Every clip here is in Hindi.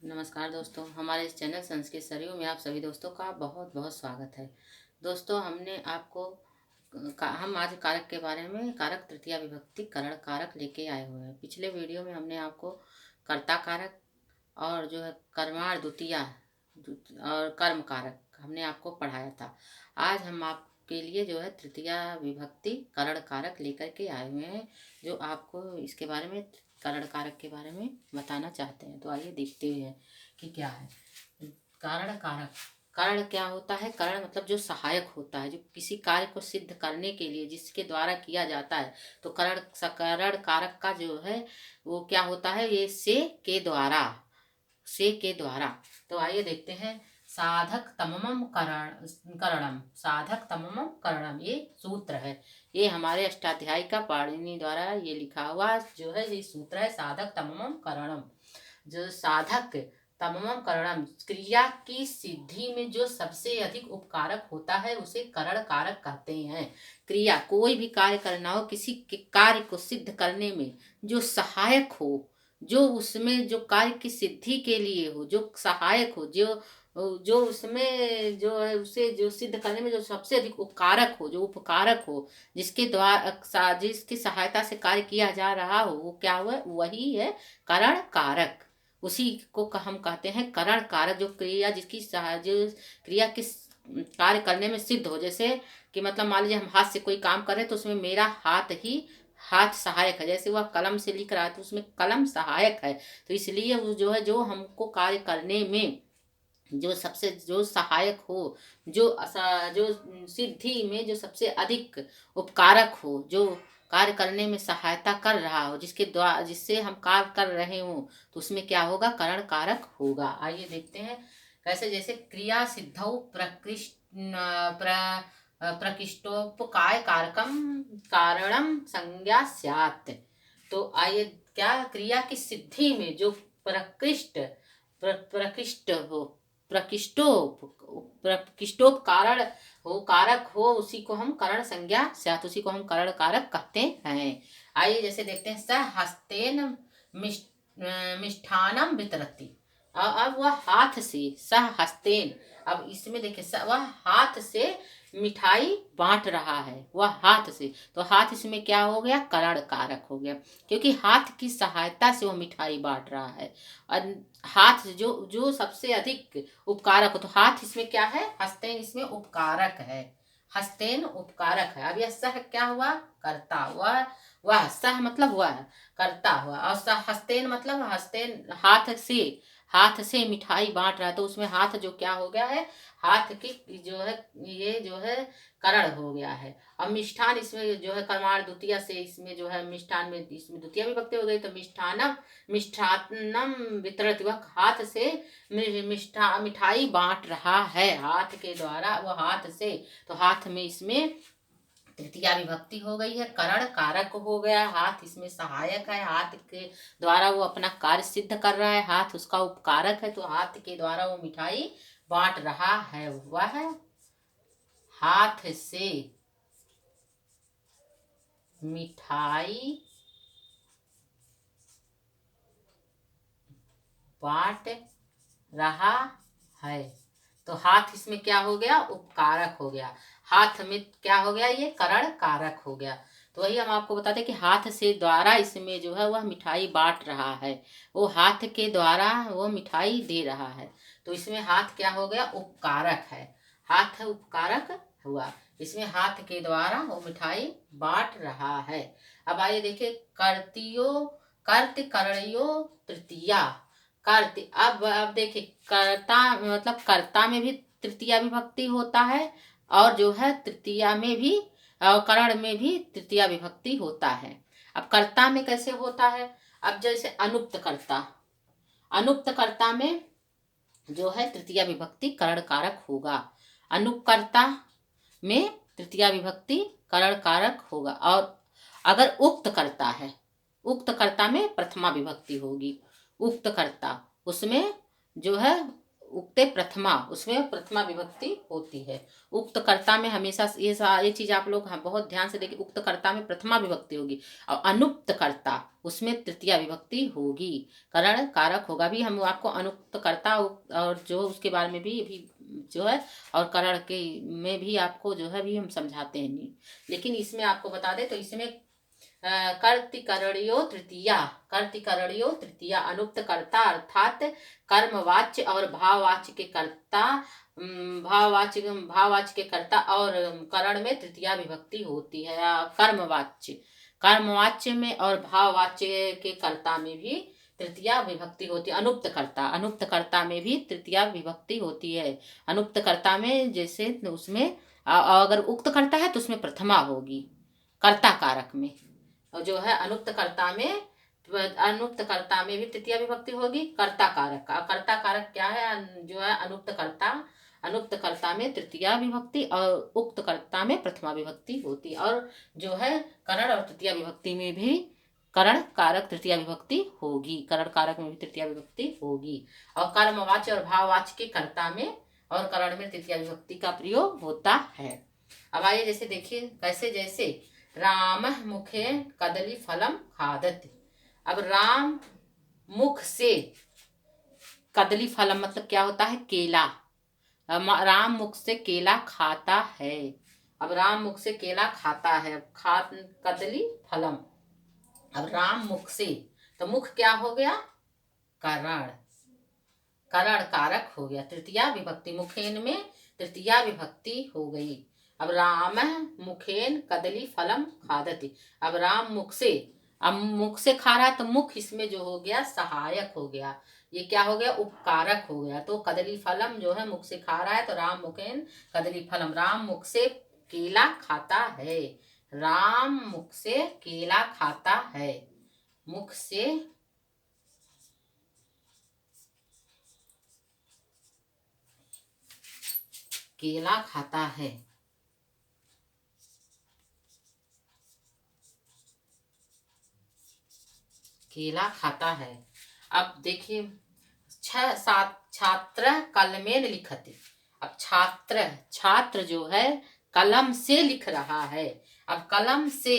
नमस्कार दोस्तों, हमारे इस चैनल संस्कृत सरयू में आप सभी दोस्तों का बहुत बहुत स्वागत है। दोस्तों, हमने आपको हम आज कारक के बारे में कारक तृतीया विभक्ति करण कारक लेके आए हुए हैं। पिछले वीडियो में हमने आपको कर्ता कारक और जो है कर्माण द्वितीया और कर्म कारक हमने आपको पढ़ाया था। आज हम आपके लिए जो है तृतीया विभक्ति करण कारक लेकर के आए हुए हैं, जो आपको इसके बारे में करण कारक के बारे में बताना चाहते हैं। तो आइए देखते हैं कि क्या है कारण कारक। कारण क्या होता है? कारण मतलब जो सहायक होता है, जो किसी कार्य को सिद्ध करने के लिए जिसके द्वारा किया जाता है। तो करण कारक का जो है वो क्या होता है? ये से के द्वारा। तो आइए देखते हैं। साधक तममम करणम, साधक तममम करणम, ये सूत्र है। ये हमारे अष्टाध्यायी का पाणिनि द्वारा ये लिखा हुआ जो है ये सूत्र है, साधक तममम करणम। जो साधक तममम करणम, क्रिया की सिद्धि में जो सबसे अधिक उपकारक होता है उसे करण कारक कहते हैं। क्रिया, कोई भी कार्य करना हो, किसी के कार्य को सिद्ध करने में जो सहायक हो, जो उसमें जो कार्य की सिद्धि के लिए हो, जो सहायक हो, जो जो उसमें जो है उसे जो सिद्ध करने में जो सबसे अधिक उपकारक हो, जो उपकारक हो, जिसके द्वारा जिसकी सहायता से कार्य किया जा रहा हो, वो क्या हुआ? वही है करण कारक। उसी को हम कहते हैं करण कारक। जो क्रिया जो क्रिया किस कार्य करने में सिद्ध हो। जैसे कि मतलब मान लीजिए हम हाथ से कोई काम कर रहे हैं तो उसमें मेरा हाथ सहायक है। जैसे वह कलम से लिख रहा है तो उसमें कलम सहायक है। तो इसलिए वो जो है जो हमको कार्य करने में जो सबसे जो सहायक हो, जो सिद्धि में जो सबसे अधिक उपकारक हो, जो कार्य करने में सहायता कर रहा हो, जिसके द्वारा जिससे हम कार्य कर रहे हो, तो उसमें क्या होगा? करण कारक होगा। आइए देखते हैं कैसे। जैसे क्रिया सिद्धौ प्रकृष्टोपकाय कारकम कारणम संज्ञा स्यात्। तो आइए, क्या क्रिया की सिद्धि में जो प्रकृष्ट प्रकृष्ट हो, प्रकृष्टोप कारण हो, कारक हो, उसी को हम करण संज्ञा स्यात्, उसी को हम करण कारक कहते हैं। आइए जैसे देखते हैं। स हस्तेन मिष्ठानम वितरति। अब वह हाथ से, सह हस्तेन, अब इसमें देखिए वह हाथ से मिठाई बांट रहा है, वह हाथ से। तो हाथ इसमें क्या हो गया? करण कारक हो गया, क्योंकि हाथ की सहायता से वह मिठाई बांट रहा है। और हाथ जो जो सबसे अधिक उपकारक हो, तो हाथ इसमें क्या है? हस्तेन इसमें उपकारक है। हस्तेन उपकारक है। अब यह सह क्या हुआ? कर्ता। वह सह मतलब वह करता हुआ, और हस्तेन मतलब हस्तेन हाथ से मिठाई बांट रहा है। तो उसमें हाथ जो क्या हो गया है? हाथ की जो है ये जो है करण हो गया है। अब मिष्ठान इसमें जो है कर्माण द्वितीया से, इसमें जो है मिष्ठान में इसमें द्वितीया विभक्ति हो गई। तो मिष्ठान्नम वितरति, वह हाथ से मिठाई बांट रहा है, हाथ के द्वारा, वो हाथ से। तो हाथ में इसमें तृतीया विभक्ति हो गई है, करण कारक हो गया। हाथ इसमें सहायक है, हाथ के द्वारा वो अपना कार्य सिद्ध कर रहा है, हाथ उसका उपकारक है। तो हाथ के द्वारा वो मिठाई बांट रहा है, वह हाथ से मिठाई बांट रहा है। तो हाथ इसमें क्या हो गया? उपकारक हो गया। हाथ में क्या हो गया? ये करण कारक हो गया। तो वही हम आपको बताते कि हाथ से द्वारा इसमें जो है वह मिठाई बांट रहा है, वो हाथ के द्वारा वो मिठाई दे रहा है। तो इसमें हाथ क्या हो गया? उपकारक है। हाथ उपकारक हुआ, इसमें हाथ के द्वारा वो मिठाई बांट रहा है। अब आइए देखिए। कर्त करणियो तृतीया। कर्त, अब देखिए, कर्ता मतलब कर्ता में भी तृतीया विभक्ति होता है, और जो है तृतीया में भी और करण में भी तृतीया विभक्ति होता है। अब कर्ता में कैसे होता है? अब जैसे अनुक्त कर्ता, अनुक्त कर्ता में जो है तृतीया विभक्ति करण कारक होगा। अनुकर्ता में तृतीया विभक्ति करण कारक होगा। और अगर उक्त करता है, उक्त कर्ता में प्रथमा विभक्ति होगी। उक्त कर्ता, उसमें जो है उक्ते प्रथमा, उसमें प्रथमा विभक्ति होती है। उक्त कर्ता में हमेशा ये चीज आप लोग बहुत ध्यान से देखिए, उक्त कर्ता में प्रथमा विभक्ति होगी और अनुक्त कर्ता उसमें तृतीया विभक्ति होगी, करण कारक होगा। भी हम आपको अनुक्त कर्ता और जो उसके बारे में भी जो है और करण के में भी आपको जो है भी हम समझाते हैं नहीं, लेकिन इसमें आपको बता दें तो इसमें कर्तिकरणियो तृतीया, कर्तिकरणियो तृतीया अनुक्त कर्ता अर्थात कर्मवाच्य और भाववाच्य के कर्ता, भाववाच्य के कर्ता और करण में तृतीया विभक्ति होती है। कर्मवाच्य में और भाववाच्य के कर्ता में भी तृतीया विभक्ति होती है। अनुक्त कर्ता में भी तृतीया विभक्ति होती है। अनुक्त कर्ता में जैसे उसमें अगर उक्त कर्ता है तो उसमें प्रथमा होगी कर्ता कारक में, और जो है अनुक्त कर्ता में भी तृतीया विभक्ति होगी कर्ता कारक का। कर्ता कारक क्या है, जो है अनुक्त कर्ता में तृतीया विभक्ति और उक्त कर्ता में प्रथमा विभक्ति होती, और जो है करण और तृतीया विभक्ति में भी करण कारक तृतीया विभक्ति होगी, करण कारक में भी तृतीया विभक्ति होगी, और कर्मवाच्य और भाववाच्य के कर्ता में और करण में तृतीया विभक्ति का प्रयोग होता है। अब आइए जैसे देखिए कैसे, जैसे राम मुखे कदली फलम खादत। अब राम मुख से कदली फलम मतलब क्या होता है, केला। राम मुख से केला खाता है। अब राम मुख से केला खाता है, कदली फलम। अब राम मुख से, तो मुख क्या हो गया, करण, करण कारक हो गया, तृतीया विभक्ति, मुखेन में तृतीया विभक्ति हो गई। अब राम मुखेन कदली फलम खादति। अब राम मुख से, अब मुख से खा रहा है तो मुख इसमें जो हो गया सहायक हो गया, ये क्या हो गया, उपकारक हो गया। तो कदली फलम जो है मुख से खा रहा है तो राम मुखेन कदली फलम, राम मुख से केला खाता है, राम मुख से केला खाता है, मुख से केला खाता है। केला खाता है। अब देखिए 6-7 छात्र कलमेन लिखते। अब छात्र जो है कलम से लिख रहा है। अब कलम से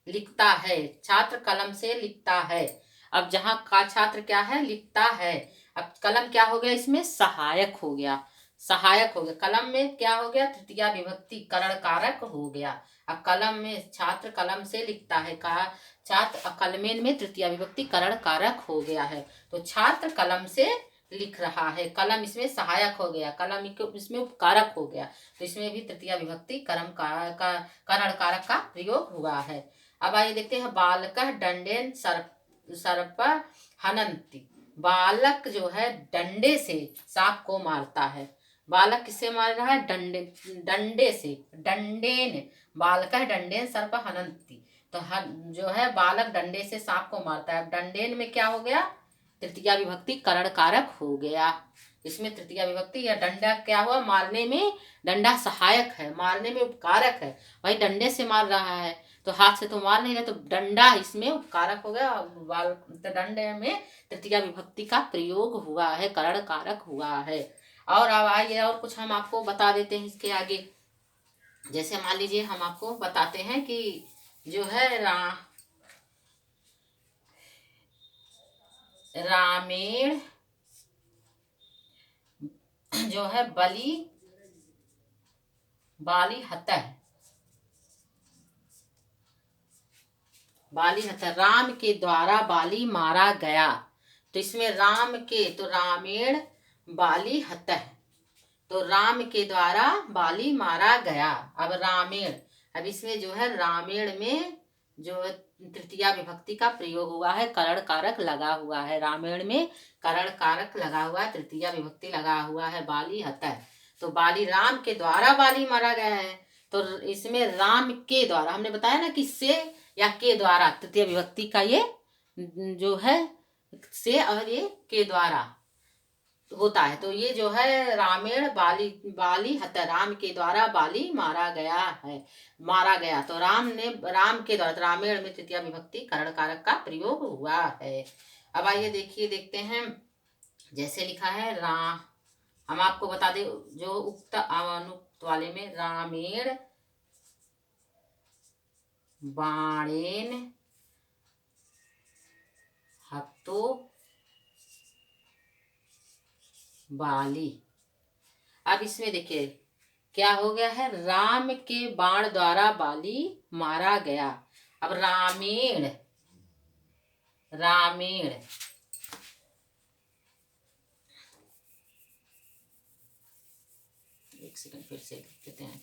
लिखता है, छात्र कलम से लिखता है। अब जहाँ का छात्र क्या है, लिखता है। अब कलम क्या हो गया, इसमें सहायक हो गया, सहायक हो गया। कलम में क्या हो गया, तृतीया विभक्ति करण कारक हो गया। अब कलम में छात्र कलम से लिखता है, कहा छात्र कलमेन में तृतीया विभक्ति करण कारक हो गया है। तो छात्र कलम से लिख रहा है, कलम इसमें सहायक हो गया, कलम इसमें उपकारक हो गया, तो इसमें भी तृतीया विभक्ति करण कारक का प्रयोग हुआ है। अब आइए देखते हैं बालक डंडेन सर्प हनंती। बालक जो है डंडे से सांप को मारता है। बालक किससे मार रहा है, डंडे से, डंडेन, बालक डंडेन सर्प हनंती। तो जो है बालक डंडे से सांप को मारता है। डंडेन में क्या हो गया, तृतीया विभक्ति करण कारक हो गया। इसमें तृतीया विभक्ति, या डंडा क्या हुआ, मारने में डंडा सहायक है, मारने में उपकारक है। भाई डंडे से मार रहा है तो हाथ से तो मार नहीं रहे, तो डंडा इसमें उपकारक हो गया। तो डंडे में तृतीया विभक्ति का प्रयोग हुआ है, करण कारक हुआ है। और अब आइए और कुछ हम आपको बता देते हैं इसके आगे। जैसे मान लीजिए हम आपको बताते हैं कि जो है रामेण जो है बाली हतः, राम के द्वारा बाली मारा गया। तो इसमें राम के, तो रामेण बाली हतः, तो राम के द्वारा बाली मारा गया। अब रामेण, अब इसमें जो है रामेण में जो तृतीया विभक्ति का प्रयोग हुआ है, करण कारक लगा हुआ है, रामेण में करण कारक लगा हुआ है, तृतीया विभक्ति लगा हुआ है, बाली हतः। तो बाली, राम के द्वारा बाली मारा गया है। तो इसमें राम के द्वारा, हमने बताया ना कि से या के द्वारा, तृतीय विभक्ति का ये जो है से और ये के द्वारा होता है। तो ये जो है रामेण बाली हतः, राम के द्वारा बाली मारा गया है, मारा गया। तो राम के द्वारा, तो रामेण में तृतीया विभक्ति करण कारक का प्रयोग हुआ है। अब आइए देखते हैं जैसे लिखा है हम आपको बता दें जो उक्त अनुक्त वाले में रामेण बाणेन हतो बाली। अब इसमें देखिए क्या हो गया है, राम के बाण द्वारा बाली मारा गया। अब रामेण, रामेण एक सेकंड फिर से लिख देते हैं।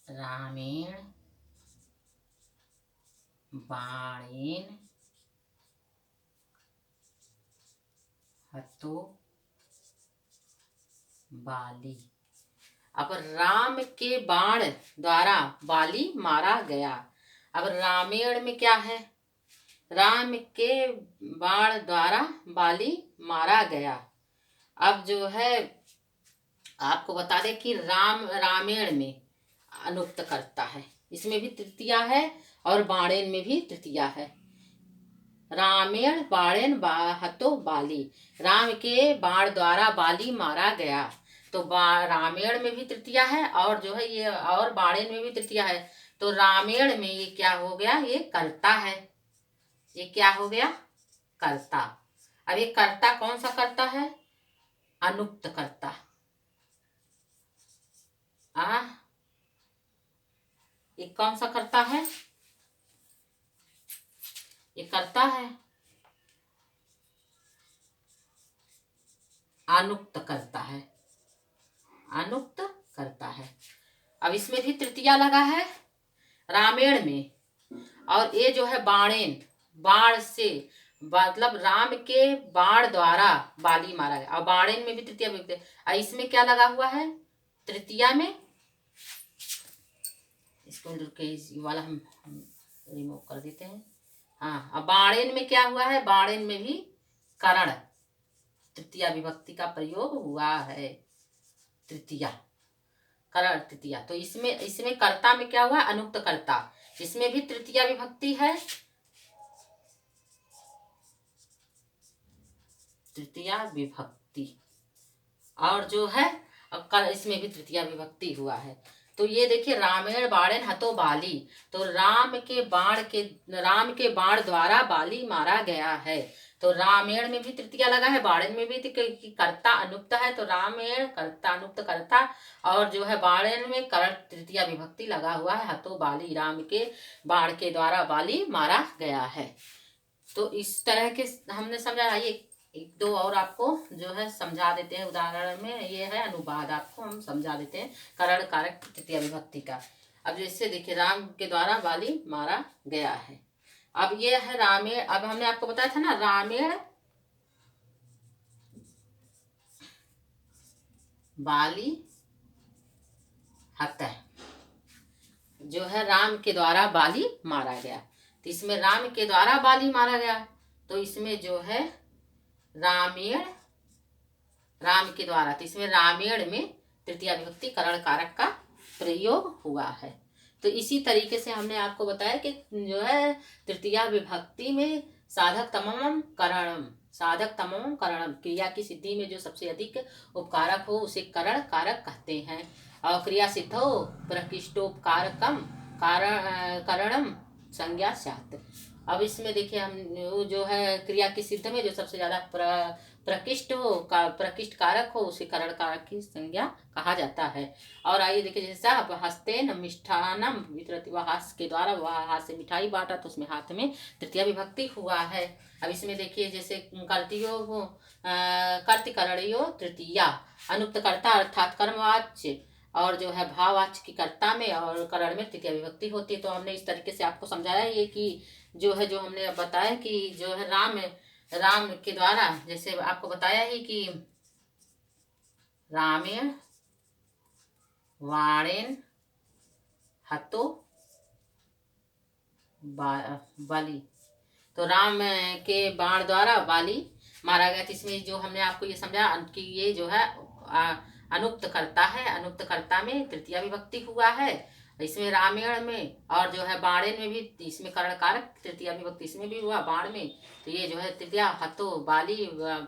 रामेण बाणेन हतो बाली। अब राम के बाण द्वारा बाली मारा गया। अब रामेण में क्या है, राम के बाण द्वारा बाली मारा गया। अब जो है आपको बता दें कि रामेण में अनुक्त करता है, इसमें भी तृतीया है और बाणेन में भी तृतीया है। रामेण बाणेन हतो बाली, राम के बाण द्वारा बाली मारा गया। तो रामेण में भी तृतीया है और जो है ये और बाणेन में भी तृतीया है। तो रामेण में ये क्या हो गया, ये कर्ता है। ये क्या हो गया, कर्ता। अब ये कर्ता कौन सा कर्ता है, अनुक्त कर्ता। ये कौन सा कर्ता है, ये कर्ता है अनुक्त करता है, अनुक्त करता है। अब इसमें भी तृतीया लगा है रामेण में, और ये जो है बाणेन, बाण से मतलब राम के बाण द्वारा बाली मारा गया। और बाणेन में भी तृतीया विभक्ति। और इसमें क्या लगा हुआ है, तृतीया में, इसको वाला हम रिमूव कर देते हैं। हाँ, अब बाणेन में क्या हुआ है, बाणेन में भी करण तृतीया विभक्ति का प्रयोग हुआ है। तृतीया, करण तृतीया। तो इसमें कर्ता में क्या हुआ, अनुक्त कर्ता। इसमें भी तृतीया विभक्ति है, तृतीया विभक्ति। और जो है इसमें भी तृतीया विभक्ति हुआ है। तो ये देखिए रामेण बाणेन हतो बाली, तो राम के बाण द्वारा बाली मारा गया है। तो रामेण में भी तृतीया लगा है, बाणेन में भी कर्ता अनुक्त है। तो रामेण कर्ता अनुक्त कर्ता, और जो है बाणेन में करण तृतीया विभक्ति लगा हुआ है, हतो बाली, राम के बाण के द्वारा बाली मारा गया है। तो इस तरह के हमने समझा। आइए एक दो और आपको जो है समझा देते हैं उदाहरण में। ये है अनुवाद, आपको हम समझा देते हैं करण कारक तृतीया विभक्ति का। अब जैसे देखिए राम के द्वारा बाली मारा गया है। अब ये है रामेण। अब हमने आपको बताया था ना, रामेण बाली हत, जो है राम के द्वारा बाली मारा गया। तो इसमें राम के द्वारा बाली मारा गया, तो इसमें जो है रामेण, राम के द्वारा, तो इसमें रामेण में तृतीया विभक्ति करण कारक का प्रयोग हुआ है। तो इसी तरीके से हमने आपको बताया कि जो है तृतीया विभक्ति में साधक तममम करणम, साधक तममम करणम, क्रिया की सिद्धि में जो सबसे अधिक उपकारक हो उसे करण कारक कहते हैं। और क्रिया सिद्धो प्रकृष्टोपकारकम करणम संज्ञा स्यात्। अब इसमें देखिए हम जो है क्रिया की सिद्ध में जो सबसे ज्यादा प्रकृष्ट हो, प्रकृष्ट कारक हो, उसे करण कारक की संज्ञा कहा जाता है। और आइए देखिए जैसा हस्तेन मिष्ठानम वितरति, वह हाथ के द्वारा वह हाथ से मिठाई बांटा, तो उसमें हाथ में तृतीया विभक्ति हुआ है। अब इसमें देखिए जैसे कर्तियो कर्तिकरणियो तृतीया, अनुक्त कर्ता अर्थात कर्मवाच्य और जो है भाववाच्य की कर्ता में और करण में तृतीया विभक्ति होती है। तो हमने इस तरीके से आपको समझाया ये कि जो है, जो हमने बताया कि जो है राम के द्वारा, जैसे आपको बताया ही कि रामेण बाणेन हतो बाली, तो राम के बाण द्वारा बाली मारा गया। तो इसमें जो हमने आपको ये समझा कि ये जो है अनुक्त करता है, अनुक्त कर्ता में तृतीया विभक्ति हुआ है। इसमें रामायण में और जो है बाणेन में भी, इसमें करण कारक तृतीया विभक्ति इसमें भी हुआ बाण में। तो ये जो है तृतीया हतो बाली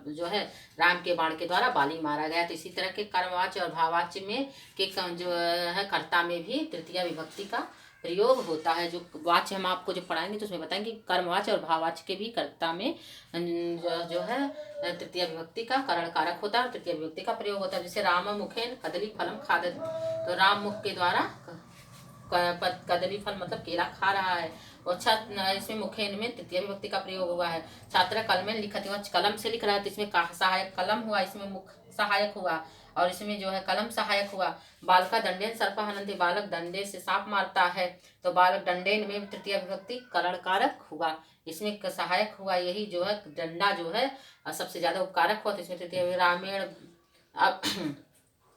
जो है राम के बाण के द्वारा बाली मारा गया। तो इसी तरह के कर्मवाच्य और भाववाच्य में के जो है कर्ता में भी तृतीया विभक्ति का प्रयोग होता है। जो वाच्य हम आपको जो पढ़ाएंगे तो उसमें बताएंगे कर्मवाच्य और भाववाच्य के भी कर्ता में जो है तृतीय विभक्ति का करण कारक होता है और तृतीय विभक्ति का प्रयोग होता है। जैसे राम मुखेन कदली फलम खादत, तो राम मुख के द्वारा कदली फल मतलब केला खा रहा है। और इसमें मुखेन में तृतीय विभक्ति का प्रयोग हुआ है। छात्र कलम में लिखत हुआ, कलम से लिख रहा है तो इसमें सहायक कलम हुआ, इसमें मुख सहायक हुआ और इसमें जो है कलम सहायक हुआ। बालका दंडेन सर्प हनन्ति, बालक डंडे से सांप मारता है तो बालक डंडेन में तृतीय विभक्ति करण कारक हुआ, इसमें सहायक हुआ। यही जो है डंडा जो है सबसे ज्यादा उपकारक हुआ, तो इसमें तृतीय। रामायण अब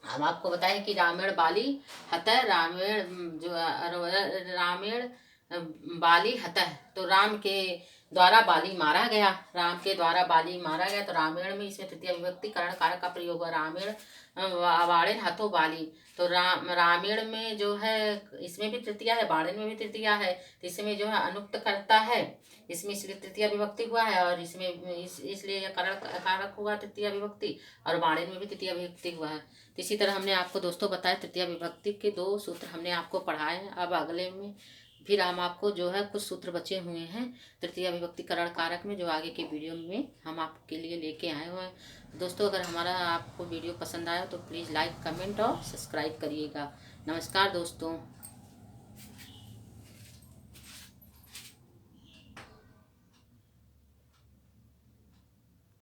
हम आपको बताएं कि रामायण बाली हतः, रामायण बाली हतः, तो राम के द्वारा बाली मारा गया, राम के द्वारा बाली मारा गया। तो रामायण में इसमें तृतीय विभक्ति करण कारक का प्रयोग हुआ। रामायण बाणेन हतो बाली, तो रामायण में जो है इसमें भी तृतीया है, बाणेन में भी तृतीया है, तो इसमें जो है अनुक्त करता है, इसमें इसलिए तृतीय विभक्ति हुआ है और इसमें इसलिए करण कारक हुआ तृतीय विभक्ति, और बाणेन में भी तृतीय विभक्ति हुआ है। तो इसी तरह हमने आपको दोस्तों बताया तृतीय विभक्ति के 2 सूत्र हमने आपको पढ़ाए हैं। अब अगले में फिर हम आपको जो है कुछ सूत्र बचे हुए हैं तृतीय विभक्ति करण कारक में, जो आगे के वीडियो में हम आपके लिए लेके आए हुए हैं। दोस्तों अगर हमारा आपको वीडियो पसंद आया तो प्लीज़ लाइक कमेंट और सब्सक्राइब करिएगा। नमस्कार दोस्तों।